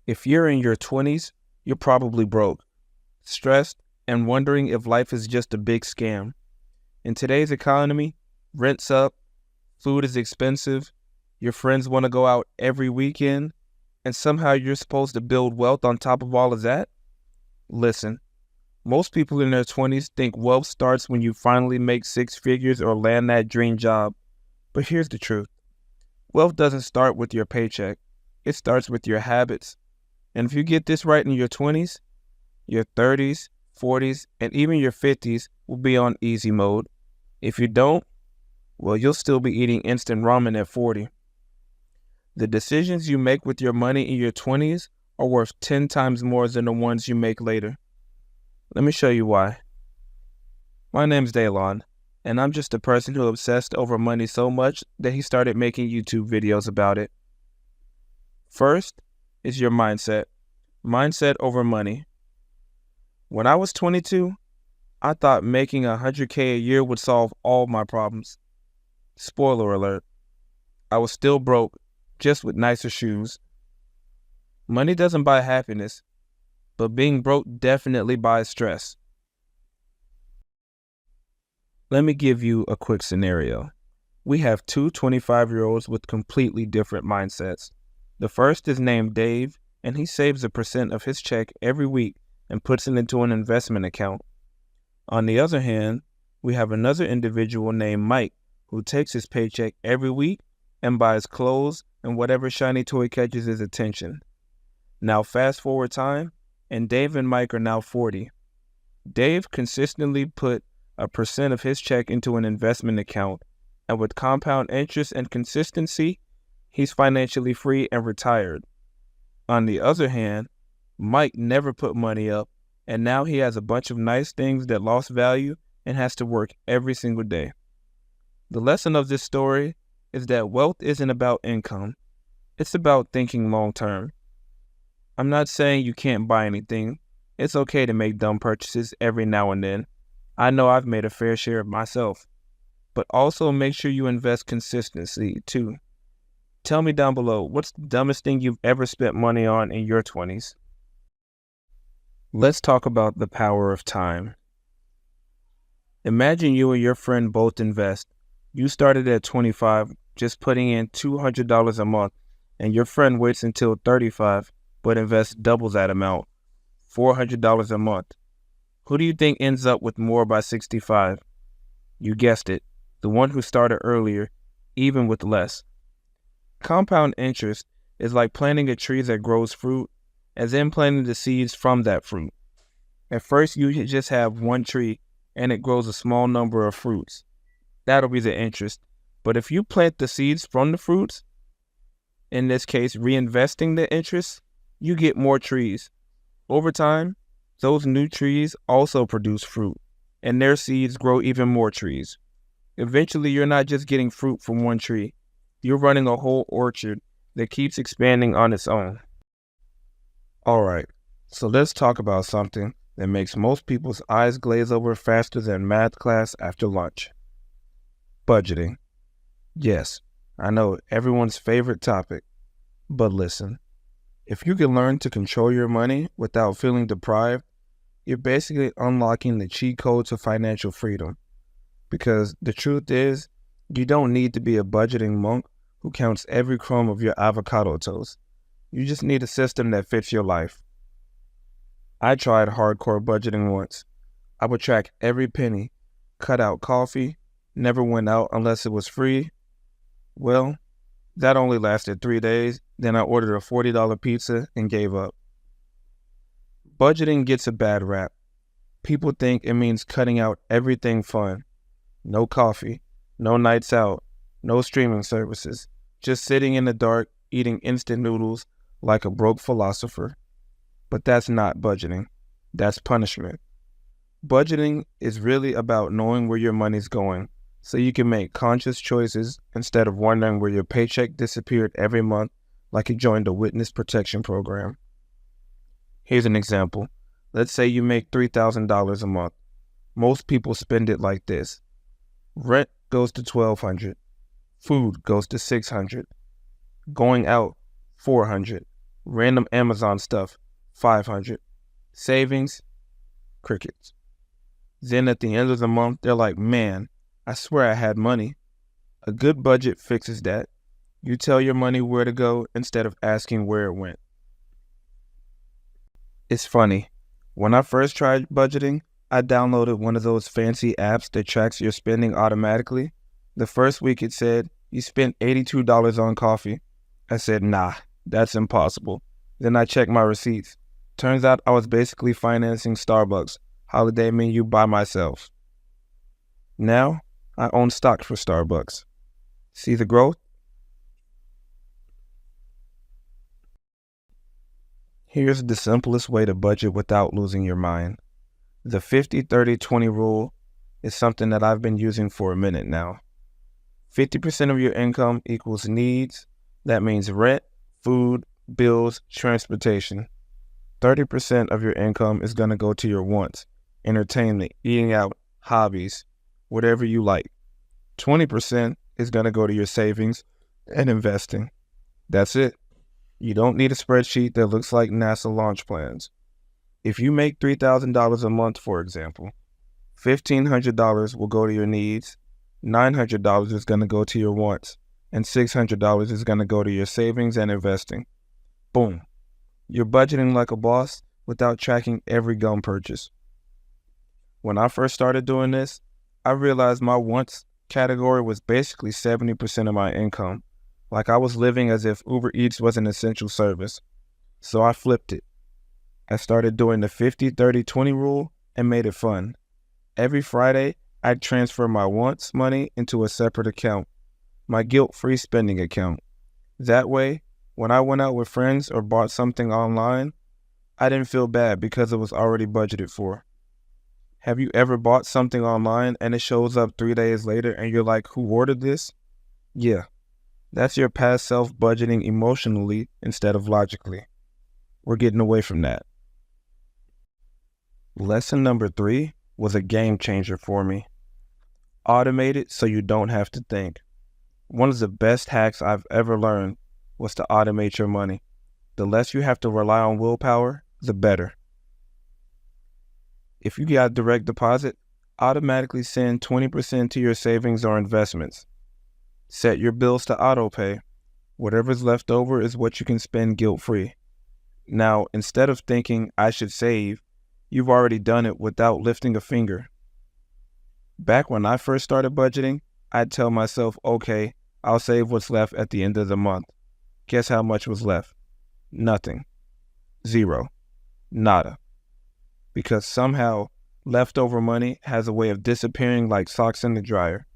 If you're in your 20s, you're probably broke, stressed, and wondering if life is just a big scam. In today's economy, rent's up, food is expensive, your friends want to go out every weekend, and somehow you're supposed to build wealth on top of all of that? Listen, most people in their 20s think wealth starts when you finally make six figures or land that dream job. But here's the truth. Wealth doesn't start with your paycheck. It starts with your habits. And if you get this right in your 20s, your 30s, 40s, and even your 50s will be on easy mode. If you don't, well, you'll still be eating instant ramen at 40. The decisions you make with your money in your 20s are worth 10 times more than the ones you make later. Let me show you why. My name's Daylon, and I'm just a person who obsessed over money so much that he started making YouTube videos about it. First is your mindset. Mindset over money. When I was 22, I thought making $100K a year would solve all my problems. Spoiler alert, I was still broke, just with nicer shoes. Money doesn't buy happiness, but being broke definitely buys stress. Let me give you a quick scenario. We have two 25-year-olds with completely different mindsets. The first is named Dave, and he saves a percent of his check every week and puts it into an investment account. On the other hand, we have another individual named Mike who takes his paycheck every week and buys clothes and whatever shiny toy catches his attention. Now fast forward time, and Dave and Mike are now 40. Dave consistently put a percent of his check into an investment account, and with compound interest and consistency, he's financially free and retired. On the other hand, Mike never put money up, and now he has a bunch of nice things that lost value and has to work every single day. The lesson of this story is that wealth isn't about income. It's about thinking long term. I'm not saying you can't buy anything. It's okay to make dumb purchases every now and then. I know I've made a fair share of myself. But also make sure you invest consistently too. Tell me down below, what's the dumbest thing you've ever spent money on in your 20s? Let's talk about the power of time. Imagine you and your friend both invest. You started at 25, just putting in $200 a month, and your friend waits until 35, but invests double that amount, $400 a month. Who do you think ends up with more by 65? You guessed it, the one who started earlier, even with less. Compound interest is like planting a tree that grows fruit, and then planting the seeds from that fruit. At first, you just have one tree, and it grows a small number of fruits. That'll be the interest. But if you plant the seeds from the fruits, in this case, reinvesting the interest, you get more trees. Over time, those new trees also produce fruit, and their seeds grow even more trees. Eventually, you're not just getting fruit from one tree. You're running a whole orchard that keeps expanding on its own. Alright, so let's talk about something that makes most people's eyes glaze over faster than math class after lunch. Budgeting. Yes, I know, everyone's favorite topic. But listen, if you can learn to control your money without feeling deprived, you're basically unlocking the cheat code to financial freedom. Because the truth is, you don't need to be a budgeting monk who counts every crumb of your avocado toast. You just need a system that fits your life. I tried hardcore budgeting once. I would track every penny, cut out coffee, never went out unless it was free. Well, that only lasted 3 days, then I ordered a $40 pizza and gave up. Budgeting gets a bad rap. People think it means cutting out everything fun. No coffee, no nights out, no streaming services, just sitting in the dark, eating instant noodles like a broke philosopher. But that's not budgeting. That's punishment. Budgeting is really about knowing where your money's going, so you can make conscious choices instead of wondering where your paycheck disappeared every month like you joined a witness protection program. Here's an example. Let's say you make $3,000 a month. Most people spend it like this. Rent goes to $1,200. Food goes to $600. Going out, $400. Random Amazon stuff, 500. Savings, crickets. Then at the end of the month, they're like, man, I swear I had money. A good budget fixes that. You tell your money where to go instead of asking where it went. It's funny. When I first tried budgeting, I downloaded one of those fancy apps that tracks your spending automatically. The first week it said, you spent $82 on coffee. I said, nah, that's impossible. Then I checked my receipts. Turns out I was basically financing Starbucks holiday menu by myself. Now, I own stocks for Starbucks. See the growth? Here's the simplest way to budget without losing your mind. The 50-30-20 rule is something that I've been using for a minute now. 50% of your income equals needs. That means rent, food, bills, transportation. 30% of your income is going to go to your wants, entertainment, eating out, hobbies, whatever you like. 20% is going to go to your savings and investing. That's it. You don't need a spreadsheet that looks like NASA launch plans. If you make $3,000 a month, for example, $1,500 will go to your needs, $900 is going to go to your wants, and $600 is going to go to your savings and investing. Boom. You're budgeting like a boss without tracking every gum purchase. When I first started doing this, I realized my wants category was basically 70% of my income. Like I was living as if Uber Eats was an essential service. So I flipped it. I started doing the 50-30-20 rule and made it fun. Every Friday, I'd transfer my wants money into a separate account, my guilt-free spending account. That way, when I went out with friends or bought something online, I didn't feel bad because it was already budgeted for. Have you ever bought something online and it shows up 3 days later and you're like, who ordered this? Yeah, that's your past self budgeting emotionally instead of logically. We're getting away from that. Lesson number 3 was a game changer for me. Automate it so you don't have to think. One of the best hacks I've ever learned was to automate your money. The less you have to rely on willpower, the better. If you got direct deposit, automatically send 20% to your savings or investments. Set your bills to auto pay. Whatever's left over is what you can spend guilt-free. Now, instead of thinking I should save, you've already done it without lifting a finger. Back when I first started budgeting, I'd tell myself, okay, I'll save what's left at the end of the month. Guess how much was left? Nothing. Zero. Nada. Because somehow leftover money has a way of disappearing like socks in the dryer.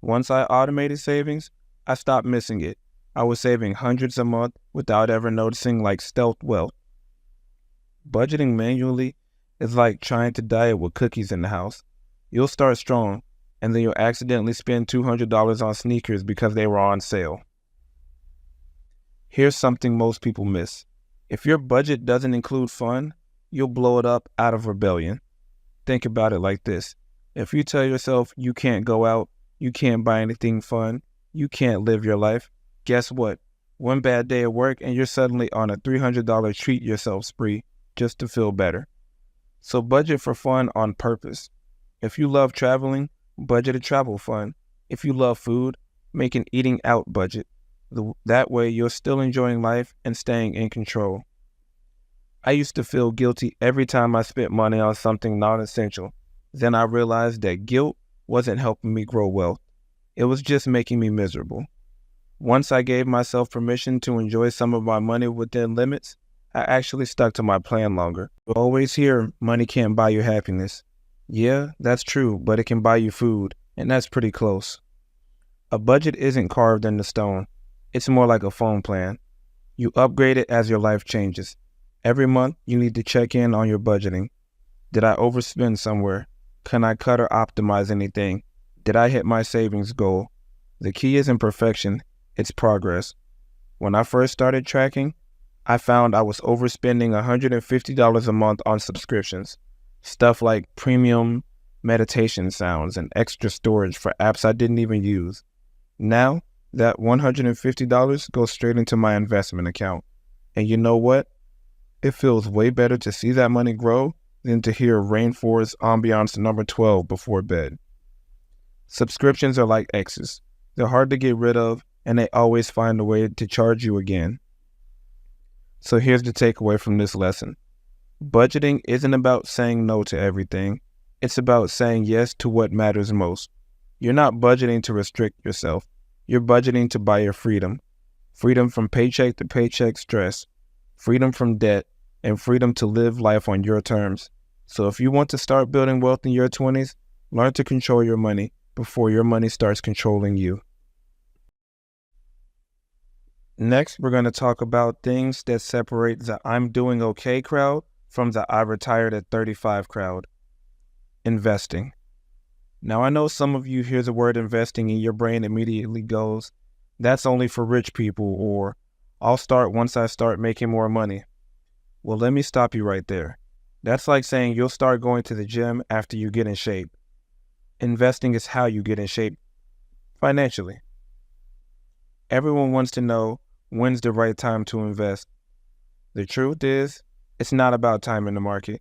Once I automated savings, I stopped missing it. I was saving hundreds a month without ever noticing, like stealth wealth. Budgeting manually is like trying to diet with cookies in the house. You'll start strong, and then you'll accidentally spend $200 on sneakers because they were on sale. Here's something most people miss. If your budget doesn't include fun, you'll blow it up out of rebellion. Think about it like this. If you tell yourself you can't go out, you can't buy anything fun, you can't live your life, guess what? One bad day at work and you're suddenly on a $300 treat yourself spree just to feel better. So budget for fun on purpose. If you love traveling, budget a travel fund. If you love food, make an eating out budget. That way you're still enjoying life and staying in control. I used to feel guilty every time I spent money on something non-essential. Then I realized that guilt wasn't helping me grow wealth. It was just making me miserable. Once I gave myself permission to enjoy some of my money within limits, I actually stuck to my plan longer. You always hear money can't buy you happiness. Yeah, that's true, but it can buy you food, and that's pretty close. A budget isn't carved into stone. It's more like a phone plan. You upgrade it as your life changes. Every month, you need to check in on your budgeting. Did I overspend somewhere? Can I cut or optimize anything? Did I hit my savings goal? The key isn't perfection, it's progress. When I first started tracking, I found I was overspending $150 a month on subscriptions. Stuff like premium meditation sounds and extra storage for apps I didn't even use. Now, that $150 goes straight into my investment account. And you know what? It feels way better to see that money grow than to hear Rainforest Ambiance number 12 before bed. Subscriptions are like exes. They're hard to get rid of, and they always find a way to charge you again. So here's the takeaway from this lesson. Budgeting isn't about saying no to everything. It's about saying yes to what matters most. You're not budgeting to restrict yourself. You're budgeting to buy your freedom. Freedom from paycheck to paycheck stress. Freedom from debt. And freedom to live life on your terms. So if you want to start building wealth in your 20s, learn to control your money before your money starts controlling you. Next, we're going to talk about things that separate the I'm doing okay crowd from the I retired at 35 crowd. Investing. Now, I know some of you hear the word investing and your brain immediately goes, that's only for rich people, or I'll start once I start making more money. Well, let me stop you right there. That's like saying you'll start going to the gym after you get in shape. Investing is how you get in shape financially. Everyone wants to know when's the right time to invest. The truth is, it's not about time in the market.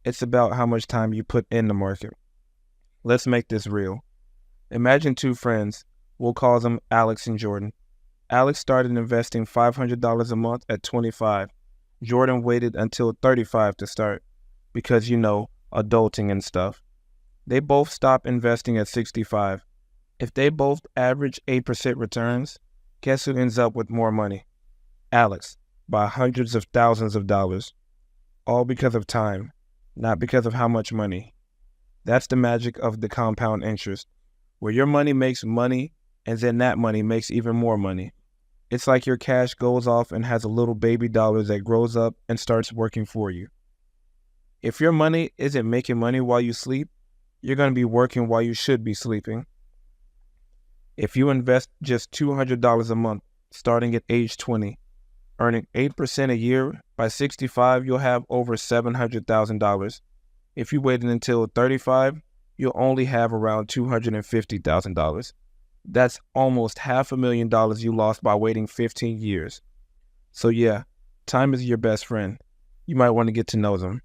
It's about how much time you put in the market. Let's make this real. Imagine two friends. We'll call them Alex and Jordan. Alex started investing $500 a month at 25. Jordan waited until 35 to start because, adulting and stuff. They both stopped investing at 65. If they both average 8% returns, guess who ends up with more money? Alex, by hundreds of thousands of dollars. All because of time, not because of how much money. That's the magic of the compound interest, where your money makes money and then that money makes even more money. It's like your cash goes off and has a little baby dollar that grows up and starts working for you. If your money isn't making money while you sleep, you're going to be working while you should be sleeping. If you invest just $200 a month, starting at age 20, earning 8% a year, by 65, you'll have over $700,000. If you waited until 35, you'll only have around $250,000. That's almost $500,000 you lost by waiting 15 years. So yeah, time is your best friend. You might want to get to know them.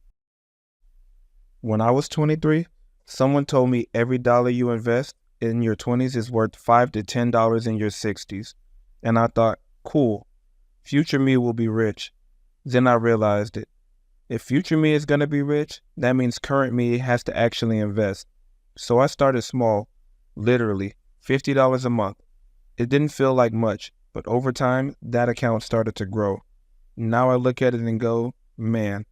When I was 23, someone told me every dollar you invest in your 20s is worth $5 to $10 in your 60s. And I thought, cool, future me will be rich. Then I realized it. If future me is going to be rich, that means current me has to actually invest. So I started small, literally $50 a month. It didn't feel like much, but over time, that account started to grow. Now I look at it and go, man,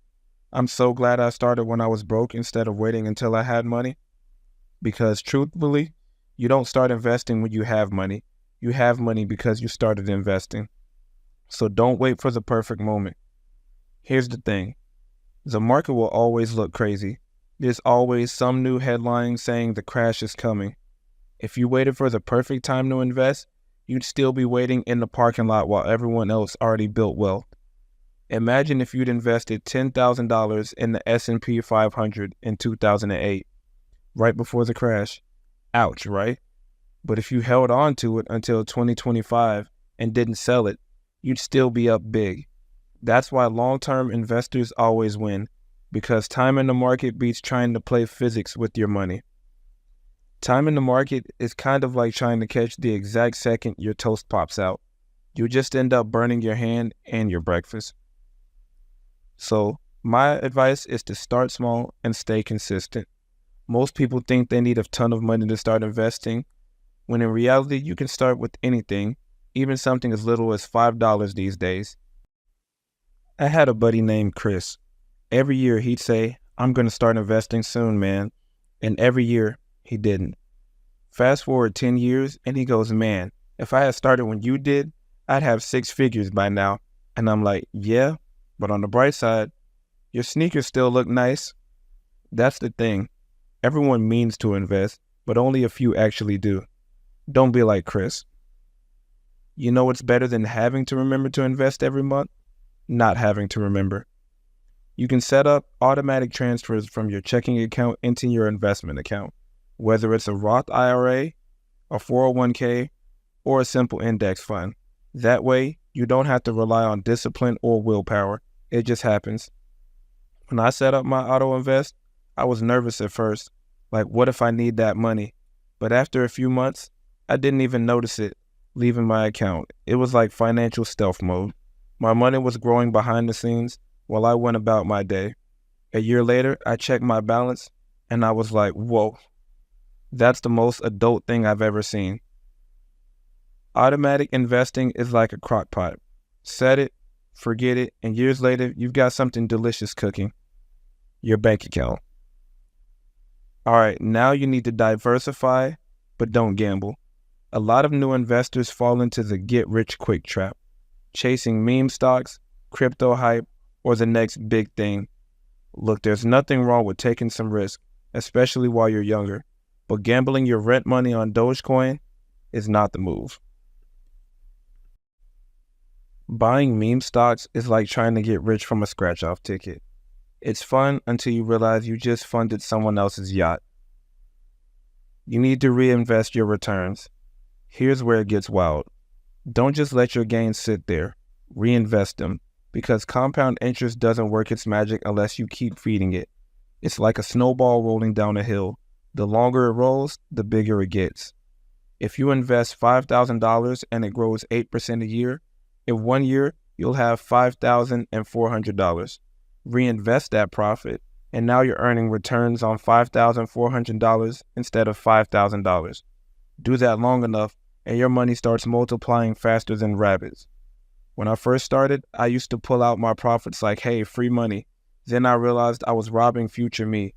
I'm so glad I started when I was broke instead of waiting until I had money. Because truthfully, you don't start investing when you have money. You have money because you started investing. So don't wait for the perfect moment. Here's the thing. The market will always look crazy. There's always some new headline saying the crash is coming. If you waited for the perfect time to invest, you'd still be waiting in the parking lot while everyone else already built wealth. Imagine if you'd invested $10,000 in the S&P 500 in 2008, right before the crash. Ouch, right? But if you held on to it until 2025 and didn't sell it, you'd still be up big. That's why long-term investors always win, because time in the market beats trying to play physics with your money. Time in the market is kind of like trying to catch the exact second your toast pops out. You'll just end up burning your hand and your breakfast. So my advice is to start small and stay consistent. Most people think they need a ton of money to start investing, when in reality you can start with anything, even something as little as $5 these days. I had a buddy named Chris. Every year he'd say, I'm going to start investing soon, man. And every year he didn't. Fast forward 10 years and he goes, man, if I had started when you did, I'd have 6 figures by now. And I'm like, yeah, but on the bright side, your sneakers still look nice. That's the thing. Everyone means to invest, but only a few actually do. Don't be like Chris. You know what's better than having to remember to invest every month? Not having to remember. You can set up automatic transfers from your checking account into your investment account, whether it's a Roth IRA, a 401k, or a simple index fund. That way, You don't have to rely on discipline or willpower. It just happens. When I set up my auto invest, I was nervous at first. Like, what if I need that money? But after a few months, I didn't even notice it leaving my account. It was like financial stealth mode. My money was growing behind the scenes while I went about my day. A year later, I checked my balance and I was like, whoa, that's the most adult thing I've ever seen. Automatic investing is like a crock pot. Set it, forget it, and years later, you've got something delicious cooking. Your bank account. All right, now you need to diversify, but don't gamble. A lot of new investors fall into the get-rich-quick trap, chasing meme stocks, crypto hype, or the next big thing. Look, there's nothing wrong with taking some risk, especially while you're younger, but gambling your rent money on Dogecoin is not the move. Buying meme stocks is like trying to get rich from a scratch-off ticket. It's fun until you realize you just funded someone else's yacht. You need to reinvest your returns. Here's where it gets wild. Don't just let your gains sit there. Reinvest them, because compound interest doesn't work its magic unless you keep feeding it. It's like a snowball rolling down a hill. The longer it rolls, the bigger it gets. If you invest $5,000 and it grows 8% a year, in 1 year, you'll have $5,400. Reinvest that profit, and now you're earning returns on $5,400 instead of $5,000. Do that long enough, and your money starts multiplying faster than rabbits. When I first started, I used to pull out my profits like, hey, free money. Then I realized I was robbing future me.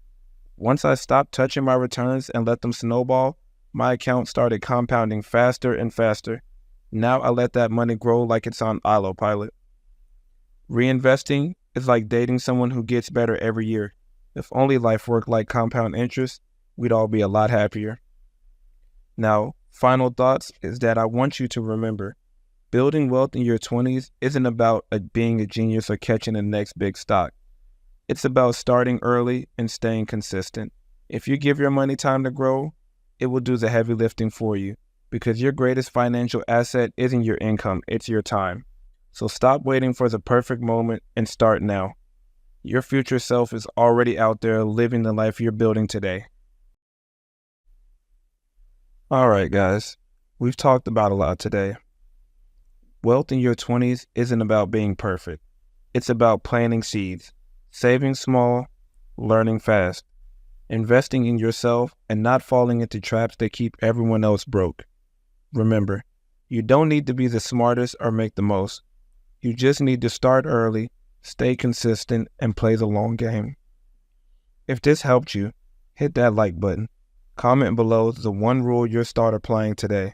Once I stopped touching my returns and let them snowball, my account started compounding faster and faster. Now I let that money grow like it's on autopilot. Reinvesting is like dating someone who gets better every year. If only life worked like compound interest, we'd all be a lot happier. Now, final thoughts is that I want you to remember, building wealth in your 20s isn't about being a genius or catching the next big stock. It's about starting early and staying consistent. If you give your money time to grow, it will do the heavy lifting for you, because your greatest financial asset isn't your income, it's your time. So stop waiting for the perfect moment and start now. Your future self is already out there living the life you're building today. All right, guys, we've talked about a lot today. Wealth in your 20s isn't about being perfect. It's about planting seeds, saving small, learning fast, investing in yourself, and not falling into traps that keep everyone else broke. Remember, you don't need to be the smartest or make the most. You just need to start early, stay consistent, and play the long game. If this helped you, hit that like button. Comment below the one rule you'll start applying today.